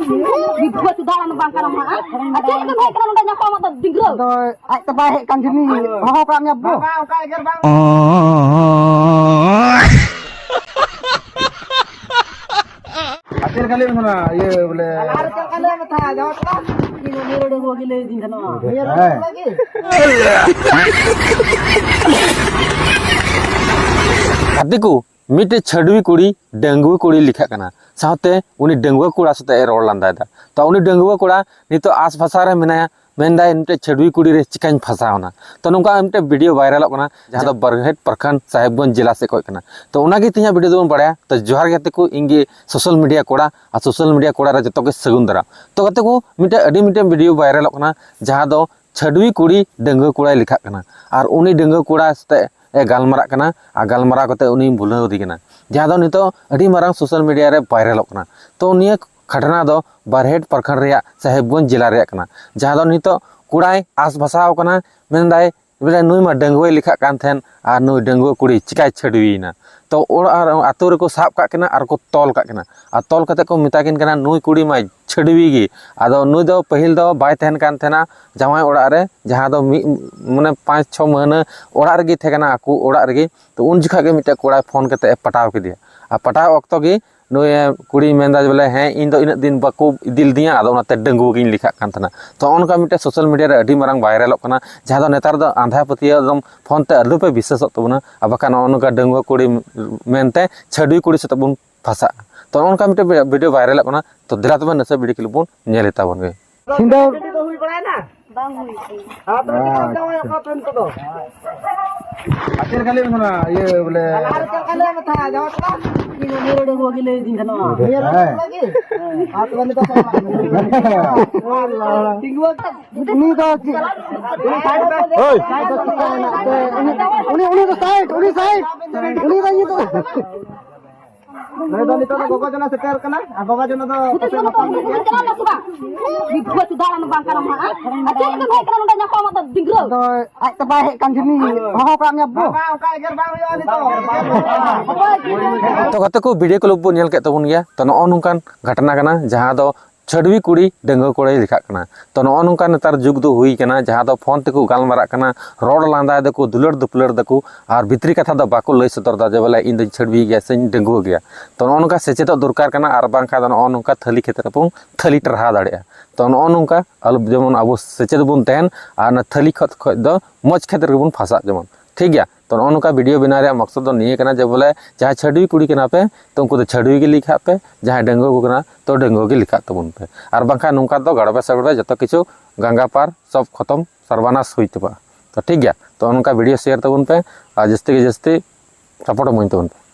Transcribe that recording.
Gua sudah anu bangkar mah. Ati kan baik kan udah nyapa mata dingro. Ai terbaik kan sini. Ho kami abu. Akhir kali mana ye boleh. Akhir kali apa tha jawab lah. Ini miro de gua gile din kana. Lagi. Hatiku मिटे छड़वी कुड़ी डंगुआ कुड़ी लिखा कना साथे उनी डंगुआ कुड़ा साथे road लांदा दा तो उनी डंगुआ कुड़ा नितो आस भाषा रे मेना मेनदा मिटे छड़वी कुड़ी रे चिकान फसावना तो नुका मिटे वीडियो वायरल कना जहां दो बरगहेट प्रखंड साहेबगंज जिला से कोई कना तो उनागी तिया वीडियो दोन बड़ाया तो जोहार गते को इंगे सोशल मीडिया कोड़ा आ सोशल मीडिया कोड़ा रे जतो के सगुन दरा तो गते को मिटे अडी मिटे वीडियो वायरल कना जहां दो छड़वी कुड़ी डंगुआ कुड़ा लिखा कना और उनी डंगुआ कुड़ा साथे गालमारा कना आ गालमारा कते उनी भुलाव दी कना जहां दो नितो अडी मारांग सोशल मीडिया रे वायरल कना तो निया घटना दो बरहेट प्रखंड रे साहेबगंज जिला रे कना जहां दो नितो कुड़ाई आस भाषाव कना मेनदाय बोले नुई मा डंगुआ लिखा कान थेन आ नुई डंगुआ कुड़ी चिकाय छड़वीना तो आतो रे को साब का कना आर को तोल का कना आ तोल कते को मिताकिन कना नुई कुड़ी मा छड़वी गी आदो नुई दो पहिल दो बाय तहन कान थेना जामाई ओड़ा रे जहां दो माने 5-6 महीना ओड़ा रे गे थे कना आकू ओड़ा रे तो उन जखा गे मिटे कोड़ा फोन कते पटाव के दिया आ पटाव वक्त गे नुई कुड़ी मेंदा बोले हैं इन दो इन दिन बाको दिल दिया आदो उनाते डंगुआ गिन लिखा कान थना तो उनका मिटे सोशल मीडिया रे अडी मारांग वायरल कना जहां दो नेतार दो आंधा पतिया एकदम फोन ते अदु पे विश्वास तबना आ बाका उनका डंगुआ कुड़ी मेनते छड़वी कुड़ी से तबन फसा तो उनका मिटे वीडियो वायरल कना तो दिला तबन नसे वीडियो क्लिप बन नेले ताबन गे सिंदो हुई बड़ा ना बांग हुई हां तो का पेन को दो Akhir kali mana ye boleh. akhir kali apa tha jawab lah. Ini miro de gua gile din kana. Lagi. Atau ni to. Tinggal ini to. Oi. Uni to side. Uni lagi to. Nah, itu gogo jana seker kena. Gogo jana to. Gua sudah anu bangkar mah. Ati kan baik kan udah nyapa mata dingro. Ai terbaik kan sini. Ho kami abu. तो गते को video clip बो nail के तबन गया तो no नोंकान घटना कना जहां दो छड़वी कुड़ी डंगुआ कुड़ी लिखा कना तो नो नोंकान नेतार जुग दो हुई कना जहां दो फोन तेको गालमारा कना रोड लांदा दको दुलड़ दुपलड़ दको और भितरी कथा दो बाको लई सदर दा जे बोले इन छड़वी गया से डंगुआ गया तो नो नोंका सेचे तो दरकार कना और बांखा दो नो नोंका थली खेतर पन थली टरहा दाड़िया तो नो नोंका अल जेमन अबो सेचे बन तहन और ना थली खत दो मज खेतर बन फसा जेमन ठीक गया तो उनका वीडियो बना रे मकसद तो नहीं करना जब बोले जहाँ छड़वी कुड़ी के पे तो उनको तो छड़वी के लिखा पे जहाँ डंगुआ को करना तो डंगुआ के लिखा तबन पे और बांखा नुका तो गड़बे सगड़बे जो किछु गंगा पार सब खत्म सर्वनाश हुई तबा तो ठीक गया तो उनका वीडियो शेयर तबन पे और जस्ती के जस्ती सपोर्ट मुइन तबन पे।